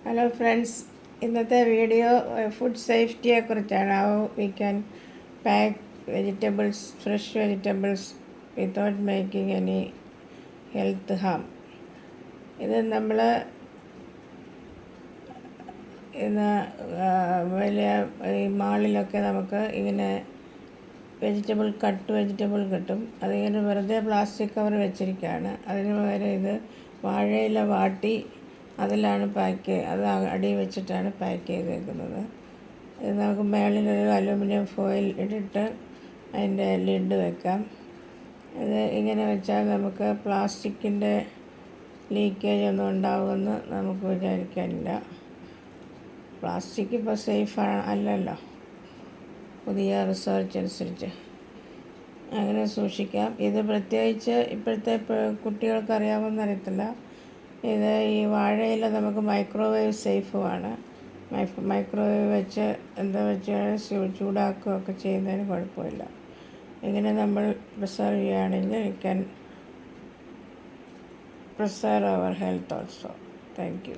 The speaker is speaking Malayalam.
ഹലോ ഫ്രണ്ട്സ്, ഇന്നത്തെ വീഡിയോ ഫുഡ് സേഫ്റ്റിയെക്കുറിച്ചാണ്. How we can pack vegetables, fresh vegetables without making any health harm. ഇത് നമ്മൾ ഇന്ന് വലിയ ഈ മാളിലൊക്കെ നമുക്ക് ഇങ്ങനെ വെജിറ്റബിൾ കിട്ടും. അതിങ്ങനെ വെറുതെ പ്ലാസ്റ്റിക് കവർ വെച്ചിരിക്കുകയാണ്. അതിന് പകരം ഇത് വാഴയില വാട്ടി അതിലാണ് അത് അടി വെച്ചിട്ടാണ് പാക്ക് ചെയ്തേക്കുന്നത്. ഇത് നമുക്ക് മേളിലൊരു അലുമിനിയം ഫോയിൽ ഇട്ടിട്ട് അതിൻ്റെ ലിഡ് വെക്കാം. ഇത് ഇങ്ങനെ വെച്ചാൽ നമുക്ക് പ്ലാസ്റ്റിക്കിൻ്റെ ലീക്കേജ് ഒന്നും ഉണ്ടാകുമെന്ന് നമുക്ക് വിചാരിക്കാനില്ല. പ്ലാസ്റ്റിക് ഇപ്പോൾ സേഫ് അല്ലല്ലോ, പുതിയ റിസർച്ച് അനുസരിച്ച്. അങ്ങനെ സൂക്ഷിക്കാം. ഇത് പ്രത്യേകിച്ച് ഇപ്പോഴത്തെ കുട്ടികൾക്ക് അറിയാമെന്നറിയത്തില്ല. ഇത് ഈ വാഴയില നമുക്ക് മൈക്രോവേവ് സേഫുമാണ്. മൈക്രോവേവ് വെച്ച് എന്താ വെച്ചാൽ ചൂടാക്കുകയൊക്കെ ചെയ്യുന്നതിന് കുഴപ്പമില്ല. ഇങ്ങനെ നമ്മൾ പ്രിസർവ് ചെയ്യുകയാണെങ്കിൽ it can preserve our health also. Thank U.